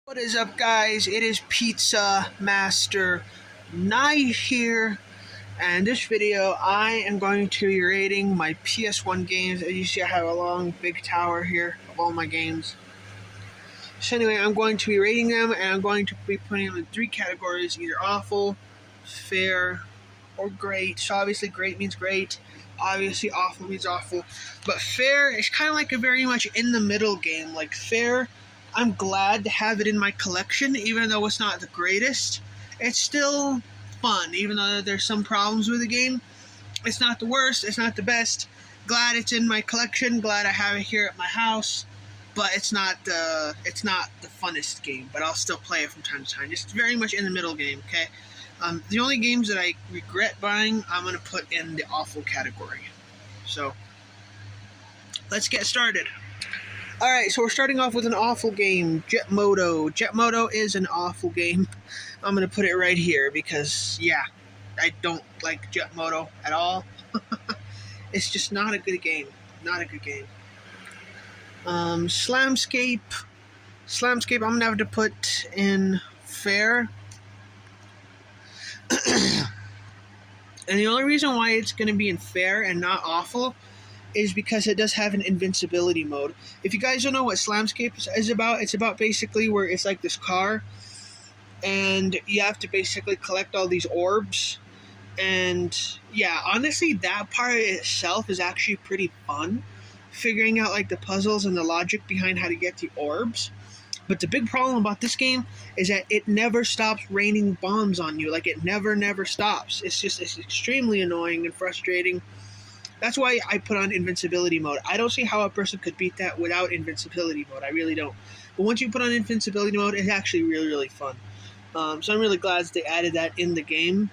What is up, guys? It is Pizza Master Night here, and this video I am going to be rating my PS1 games. As you see, I have a long big tower here of all my games. So anyway, I'm going to be rating them, and I'm going to be putting them in three categories: either awful, fair, or great. So obviously great means great, obviously awful means awful, but fair is kind of like a very much in the middle game. Like fair, I'm glad to have it in my collection, even though it's not the greatest. It's still fun, even though there's some problems with the game. It's not the worst, it's not the best. Glad it's in my collection, glad I have it here at my house, but it's not the funnest game, but I'll still play it from time to time. Just very much in the middle game, okay? The only games that I regret buying, I'm going to put in the awful category. So, let's get started. Alright, so we're starting off with an awful game, Jet Moto. Jet Moto is an awful game. I'm going to put it right here because, yeah, I don't like Jet Moto at all. It's just not a good game. Not a good game. Slamscape, I'm going to have to put in fair. And the only reason why it's going to be in fair and not awful is because it does have an invincibility mode. If you guys don't know what Slamscape is about, it's about basically where it's like this car, and you have to basically collect all these orbs. And yeah, honestly, that part itself is actually pretty fun, figuring out like the puzzles and the logic behind how to get the orbs. But the big problem about this game is that it never stops raining bombs on you. Like, it never stops. It's extremely annoying and frustrating. That's why I put on invincibility mode. I don't see how a person could beat that without invincibility mode. I really don't. But once you put on invincibility mode, it's actually really fun. So I'm really glad that they added that in the game.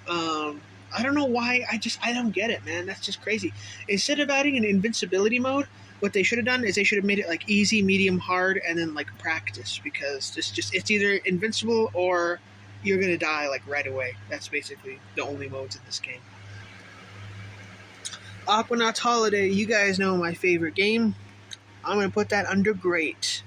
I don't know why. I don't get it, man. That's just crazy. Instead of adding an invincibility mode, what they should have done is they should have made it like easy, medium, hard, and then like practice, because it's either invincible or you're gonna die like right away. That's basically the only modes in this game. Aquanauts Holiday, you guys know my favorite game. I'm gonna put that under great.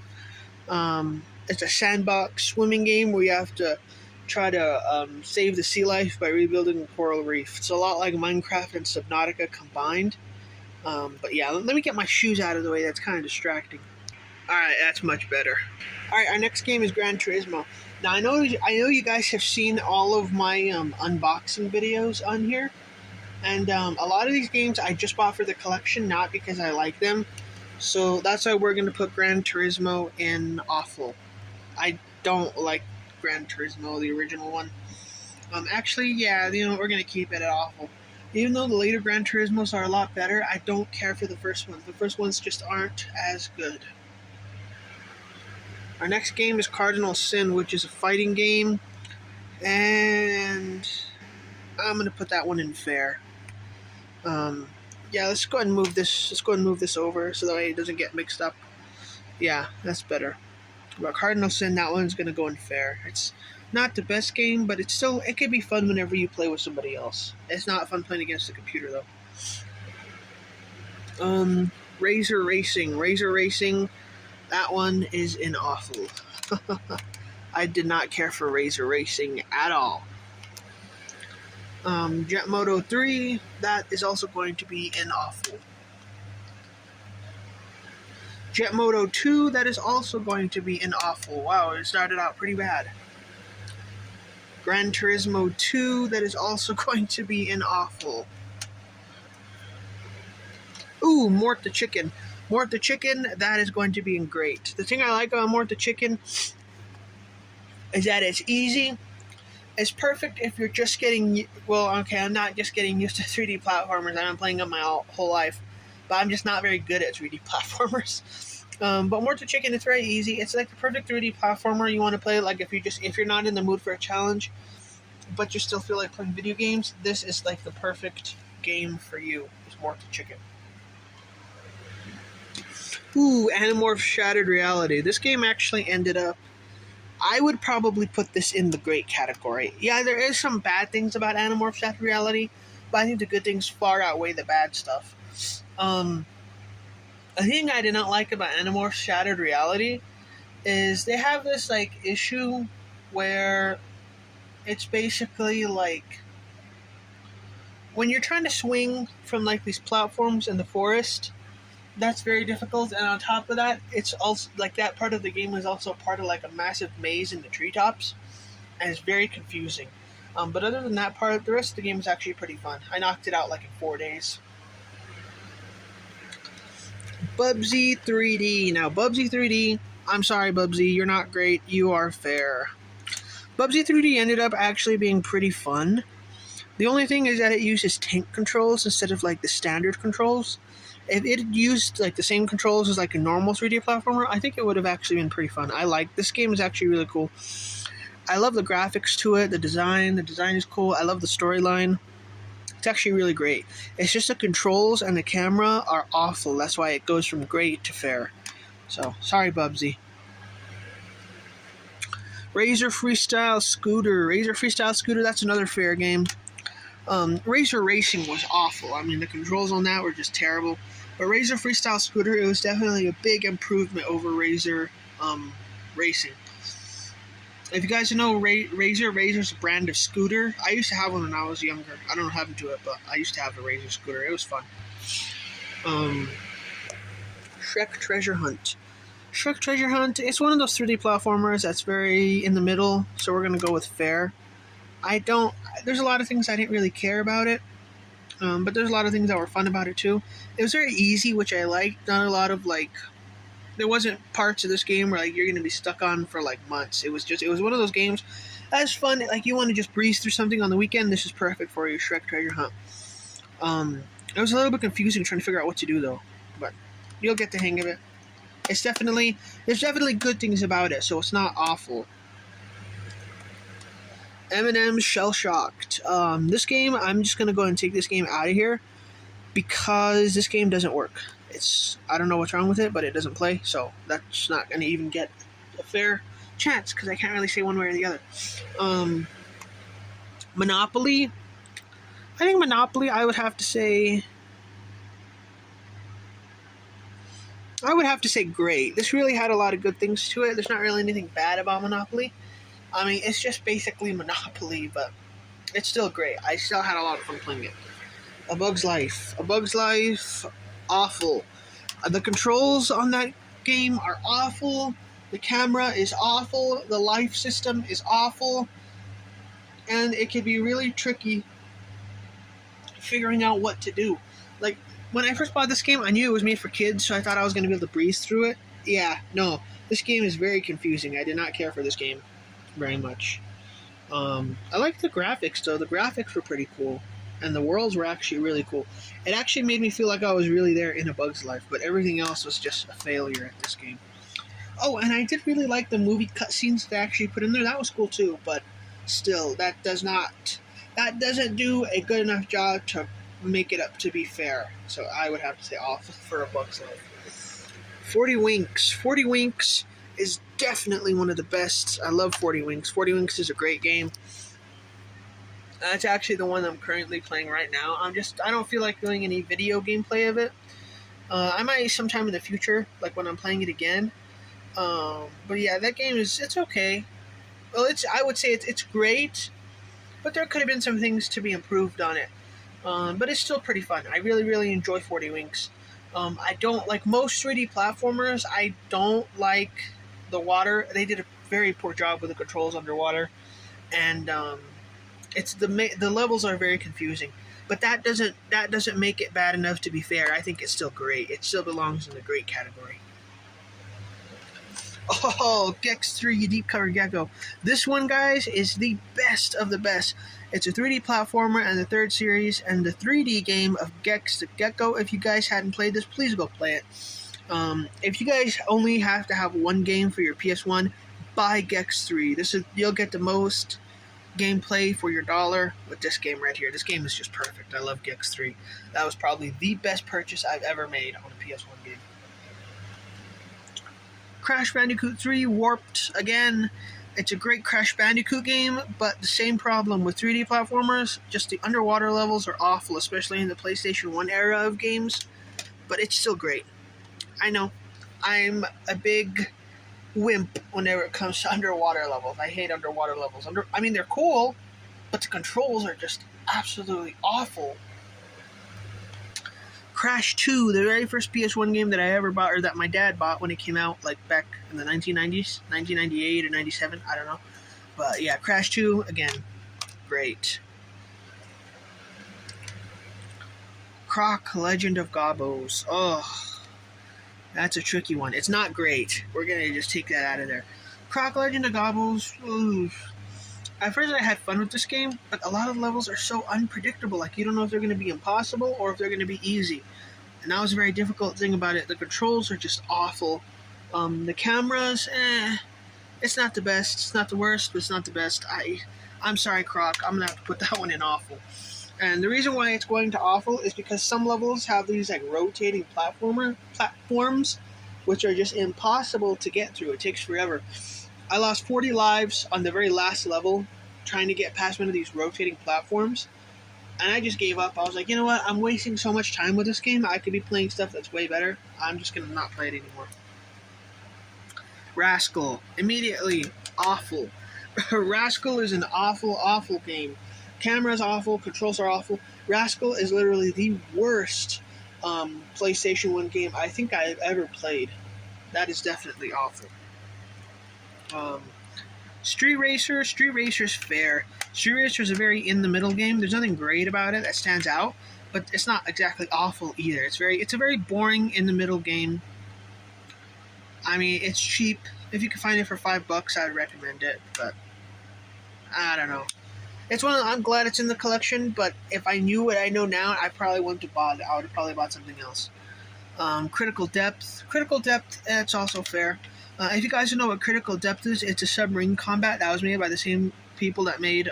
It's a sandbox swimming game where you have to try to save the sea life by rebuilding a coral reef. It's a lot like Minecraft and Subnautica combined. But yeah, let me get my shoes out of the way. That's kind of distracting. Alright, that's much better. Alright, our next game is Gran Turismo. Now, I know you guys have seen all of my unboxing videos on here. And a lot of these games I just bought for the collection, not because I like them. So that's why we're going to put Gran Turismo in awful. I don't like Gran Turismo, the original one. Actually, yeah, we're going to keep it at awful. Even though the later Gran Turismos are a lot better, I don't care for the first ones. The first ones just aren't as good. Our next game is Cardinal Sin, which is a fighting game. And I'm going to put that one in fair. Yeah, let's go ahead and move this. Let's go ahead and move this over so that way it doesn't get mixed up. Yeah, that's better. But Cardinal Sin, that one's going to go in fair. It's not the best game, but it can be fun whenever you play with somebody else. It's not fun playing against the computer, though. Razor Racing, that one is in awful. I did not care for Razor Racing at all. Jet Moto 3, that is also going to be in awful. Jet Moto 2, that is also going to be in awful. Wow, it started out pretty bad. Gran Turismo 2, that is also going to be in awful. Ooh, Mort the Chicken. Mort the Chicken, that is going to be in great. The thing I like about Mort the Chicken is that it's easy. It's perfect if you're just getting... Well, okay, I'm not just getting used to 3D platformers. I've been playing them my whole life. But I'm just not very good at 3D platformers. But Mort the Chicken, it's very easy. It's like the perfect 3D platformer you want to play. Like if you're not in the mood for a challenge, but you still feel like playing video games, this is like the perfect game for you. It's Mort the Chicken. Ooh, Animorphs Shattered Reality. This game actually ended up... I would probably put this in the great category. Yeah, there is some bad things about Animorphs Shattered Reality, but I think the good things far outweigh the bad stuff. A thing I did not like about Animorphs Shattered Reality is they have this like issue where it's basically like when you're trying to swing from like these platforms in the forest, that's very difficult. And on top of that, it's also like that part of the game is also part of like a massive maze in the treetops, and it's very confusing. But other than that part, the rest of the game is actually pretty fun. I knocked it out like in 4 days. Bubsy 3D. Now, Bubsy 3D, I'm sorry, Bubsy, you're not great. You are fair. Bubsy 3D ended up actually being pretty fun. The only thing is that it uses tank controls instead of like the standard controls. If it used like the same controls as like a normal 3D platformer, I think it would have actually been pretty fun. I like this game is actually really cool. I love the graphics to it, the design is cool. I love the storyline. It's actually really great. It's just the controls and the camera are awful. That's why it goes from great to fair. So, sorry, Bubsy. Razor Freestyle Scooter, that's another fair game. Razor Racing was awful. I mean, the controls on that were just terrible. But Razor Freestyle Scooter, it was definitely a big improvement over Razor Racing. If you guys know Razor's a brand of scooter. I used to have one when I was younger. I don't know what happened to it, but I used to have a Razor scooter. It was fun. Shrek Treasure Hunt. Shrek Treasure Hunt, it's one of those 3D platformers that's very in the middle, so we're going to go with fair. There's a lot of things I didn't really care about it, but there's a lot of things that were fun about it too. It was very easy, which I liked. Not a lot of like, there wasn't parts of this game where like you're going to be stuck on for like months. It was one of those games that's fun. Like you want to just breeze through something on the weekend. This is perfect for you, Shrek Treasure Hunt. It was a little bit confusing trying to figure out what to do though, but you'll get the hang of it. There's definitely good things about it, so it's not awful. Eminem's Shell Shocked. This game, I'm just gonna go ahead and take this game out of here because this game doesn't work. I don't know what's wrong with it, but it doesn't play, so that's not gonna even get a fair chance because I can't really say one way or the other. Monopoly. I think Monopoly, I would have to say great. This really had a lot of good things to it. There's not really anything bad about Monopoly. I mean, it's just basically Monopoly, but it's still great. I still had a lot of fun playing it. A Bug's Life, awful. The controls on that game are awful. The camera is awful. The life system is awful. And it can be really tricky figuring out what to do. Like, when I first bought this game, I knew it was made for kids, so I thought I was going to be able to breeze through it. Yeah, no. This game is very confusing. I did not care for this game very much. I like the graphics, though. The graphics were pretty cool. And the worlds were actually really cool. It actually made me feel like I was really there in A Bug's Life, but everything else was just a failure at this game. Oh, and I did really like the movie cutscenes they actually put in there. That was cool, too, but still, that doesn't do a good enough job to make it up to be fair. So I would have to say awful for A Bug's Life. 40 Winks. 40 Winks is definitely one of the best. I love 40 Winks. 40 Winks is a great game. That's actually the one I'm currently playing right now. I don't feel like doing any video gameplay of it. I might sometime in the future, like when I'm playing it again. But yeah, that game it's okay. Well, I would say it's great, but there could have been some things to be improved on it. But it's still pretty fun. I really, really enjoy 40 Winks. I don't like most 3D platformers. I don't like the water. They did a very poor job with the controls underwater, and it's the levels are very confusing. But that doesn't make it bad enough to be fair. I think it's still great. It still belongs in the great category. Oh, Gex 3 Deep Cover Gecko. This one, guys, is the best of the best. It's a 3D platformer and the third series and the 3D game of Gex the Gecko. If you guys hadn't played this, please go play it. If you guys only have to have one game for your PS1, buy Gex 3. You'll get the most gameplay for your dollar with this game right here. This game is just perfect. I love Gex 3. That was probably the best purchase I've ever made on a PS1 game. Crash Bandicoot 3 Warped. Again, it's a great Crash Bandicoot game, but the same problem with 3D platformers. Just the underwater levels are awful, especially in the PlayStation 1 era of games. But it's still great. I know. I'm a big wimp whenever it comes to underwater levels. I hate underwater levels. I mean, they're cool, but the controls are just absolutely awful. Crash 2, the very first PS1 game that I ever bought, or that my dad bought when it came out, like back in the 1990s, 1998 or 97, I don't know. But yeah, Crash 2, again, great. Croc Legend of Gobos. Oh, that's a tricky one. It's not great. We're going to just take that out of there. Croc Legend of Gobos, ooh. At first I had fun with this game, but a lot of levels are so unpredictable. Like, you don't know if they're going to be impossible or if they're going to be easy. And that was a very difficult thing about it. The controls are just awful. The cameras, it's not the best. It's not the worst, but it's not the best. I'm sorry, Croc. I'm going to have to put that one in awful. And the reason why it's going to awful is because some levels have these like rotating platforms, which are just impossible to get through. It takes forever. I lost 40 lives on the very last level trying to get past one of these rotating platforms. And I just gave up. I was like, you know what? I'm wasting so much time with this game. I could be playing stuff that's way better. I'm just going to not play it anymore. Rascal. Immediately awful. Rascal is an awful, awful game. Camera's awful. Controls are awful. Rascal is literally the worst PlayStation 1 game I think I've ever played. That is definitely awful. Street Racer's fair. Street Racer is a very in-the-middle game. There's nothing great about it that stands out, but it's not exactly awful either. It's a very boring in-the-middle game. I mean, it's cheap. If you can find it for $5, I'd recommend it, but I don't know. It's one. I'm glad it's in the collection, but if I knew what I know now, I probably wouldn't have bought it. I would have probably bought something else. Critical Depth, it's also fair. If you guys don't know what Critical Depth is, it's a submarine combat that was made by the same people that made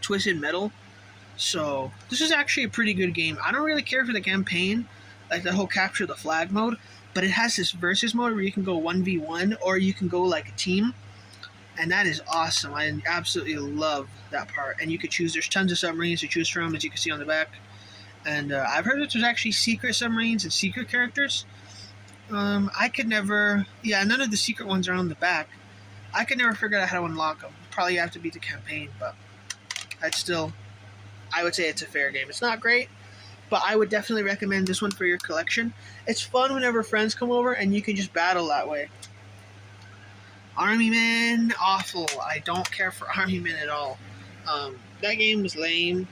Twisted Metal. So this is actually a pretty good game. I don't really care for the campaign, like the whole capture the flag mode, but it has this versus mode where you can go 1v1 or you can go like a team, and that is awesome. I absolutely love that part. And you could choose. There's tons of submarines to choose from, as you can see on the back. And I've heard that there's actually secret submarines and secret characters. I could never... Yeah, none of the secret ones are on the back. I could never figure out how to unlock them. Probably have to beat the campaign, but I would say it's a fair game. It's not great, but I would definitely recommend this one for your collection. It's fun whenever friends come over and you can just battle that way. Army Men, awful. I don't care for Army Men at all. That game was lame.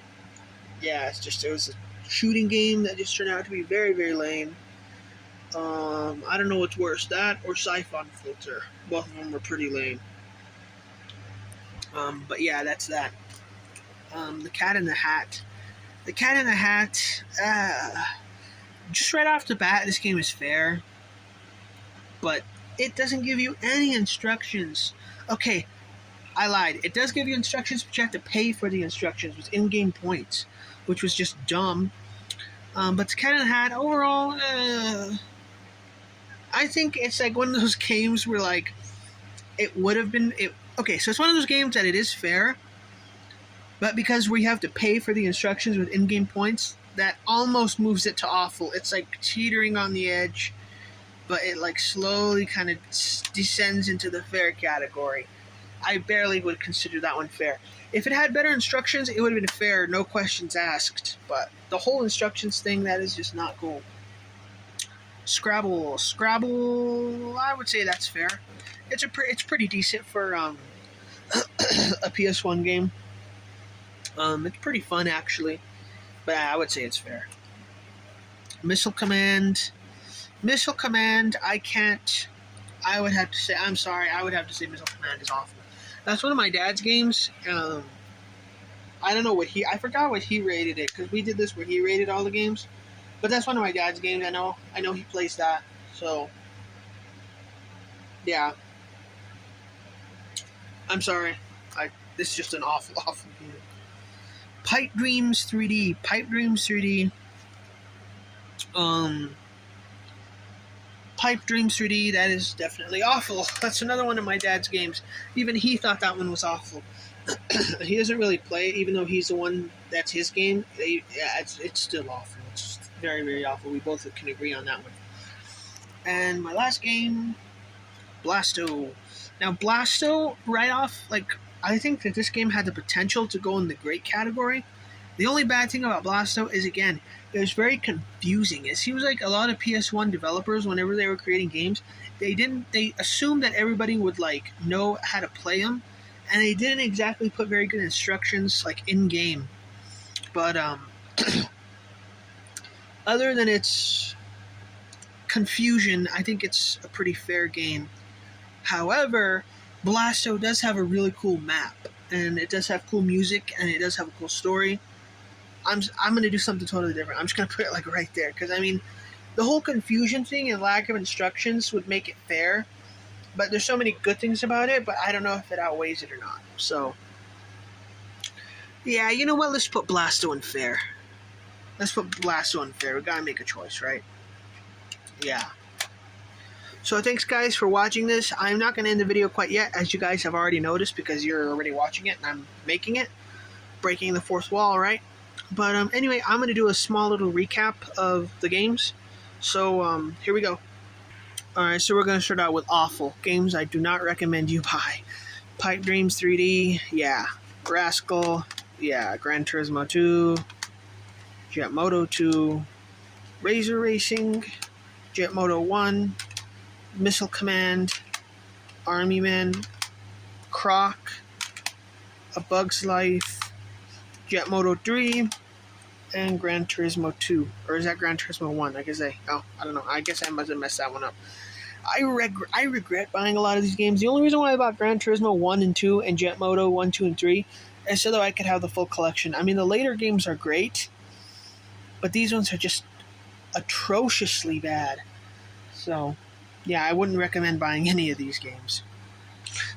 Yeah, it was a shooting game that just turned out to be very, very lame. I don't know what's worse, that or Siphon Filter. Both of them were pretty lame. But yeah, that's that. The Cat in the Hat. The Cat in the Hat, just right off the bat, this game is fair. But it doesn't give you any instructions. Okay, I lied. It does give you instructions, but you have to pay for the instructions with in-game points, which was just dumb. But the Cat in the Hat, overall, I think it's like one of those games where, like, it would have been... Okay, so it's one of those games that it is fair, but because we have to pay for the instructions with in-game points, that almost moves it to awful. It's like teetering on the edge, but it like slowly kind of descends into the fair category. I barely would consider that one fair. If it had better instructions, it would have been fair, no questions asked. But the whole instructions thing, that is just not cool. Scrabble, I would say that's fair. It's pretty decent for a PS1 game. It's pretty fun actually, but I would say it's fair. Missile Command, I can't. I would have to say, I'm sorry, I would have to say Missile Command is awful. That's one of my dad's games. I don't know I forgot what he rated it, because we did this where he rated all the games. But that's one of my dad's games. I know he plays that. So, yeah. I'm sorry. This is just an awful, awful game. Pipe Dreams 3D. Pipe Dreams 3D, that is definitely awful. That's another one of my dad's games. Even he thought that one was awful. He doesn't really play it, even though he's the one that's his game. It's still awful. It's very, very awful. We both can agree on that one. And my last game, Blasto. Now, Blasto, right off, like, I think that this game had the potential to go in the great category. The only bad thing about Blasto is, again, it was very confusing. It seems like a lot of PS1 developers, whenever they were creating games, they assumed that everybody would, like, know how to play them, and they didn't exactly put very good instructions, like, in-game. But, other than its confusion, I think it's a pretty fair game. However, Blasto does have a really cool map, and it does have cool music, and it does have a cool story. I'm going to do something totally different. I'm just going to put it like right there, because I mean, the whole confusion thing and lack of instructions would make it fair, but there's so many good things about it, but I don't know if it outweighs it or not. So, yeah, you know what? Let's put Blasto in fair. Let's put Blasto in fair. We gotta make a choice, right? Yeah. So thanks, guys, for watching this. I'm not going to end the video quite yet, as you guys have already noticed, because you're already watching it and I'm making it. Breaking the fourth wall, right? But anyway, I'm going to do a small little recap of the games. So here we go. Alright, so we're going to start out with awful games I do not recommend you buy. Pipe Dreams 3D, yeah. Rascal, yeah. Gran Turismo 2, Jet Moto 2, Razor Racing, Jet Moto 1, Missile Command, Army Men, Croc, A Bug's Life, Jet Moto 3, and Gran Turismo 2. Or is that Gran Turismo 1? I don't know. I guess I must have messed that one up. I regret buying a lot of these games. The only reason why I bought Gran Turismo 1 and 2 and Jet Moto 1, 2, and 3 is so that I could have the full collection. I mean, the later games are great, but these ones are just atrociously bad. So, yeah, I wouldn't recommend buying any of these games.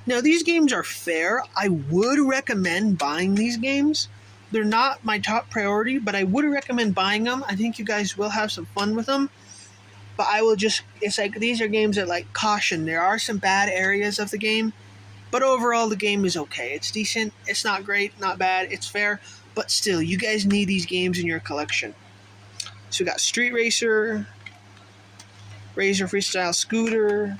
Now, these games are fair. I would recommend buying these games. They're not my top priority, but I would recommend buying them. I think you guys will have some fun with them. But I will just, it's like, these are games that, like, caution. There are some bad areas of the game, but overall the game is okay. It's decent. It's not great, not bad. It's fair. But still, you guys need these games in your collection. So we got Street Racer, Razor Freestyle Scooter,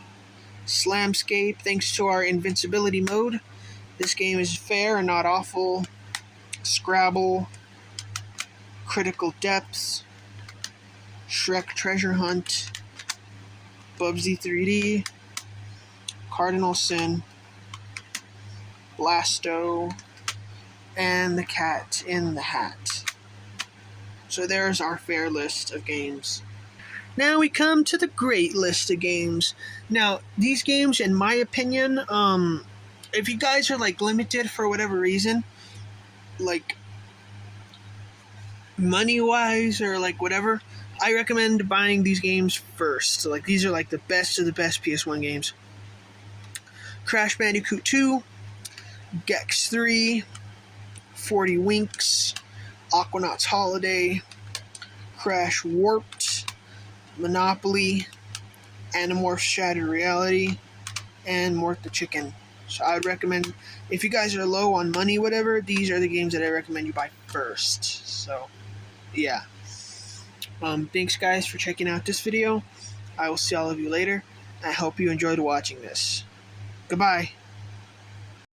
Slamscape, thanks to our invincibility mode. This game is fair and not awful. Scrabble, Critical Depths, Shrek Treasure Hunt, Bubsy 3D, Cardinal Sin, Blasto, and The Cat in the Hat. So there's our fair list of games. Now we come to the great list of games. Now, these games, in my opinion, if you guys are, like, limited for whatever reason, like, money-wise or, like, whatever, I recommend buying these games first. So, like, these are, like, the best of the best PS1 games. Crash Bandicoot 2, Gex 3, 40 Winks, Aquanauts Holiday, Crash Warped, Monopoly, Animorphs Shattered Reality, and Morph the Chicken. So I would recommend, if you guys are low on money, whatever, these are the games that I recommend you buy first. So, yeah. Thanks, guys, for checking out this video. I will see all of you later. I hope you enjoyed watching this. Goodbye.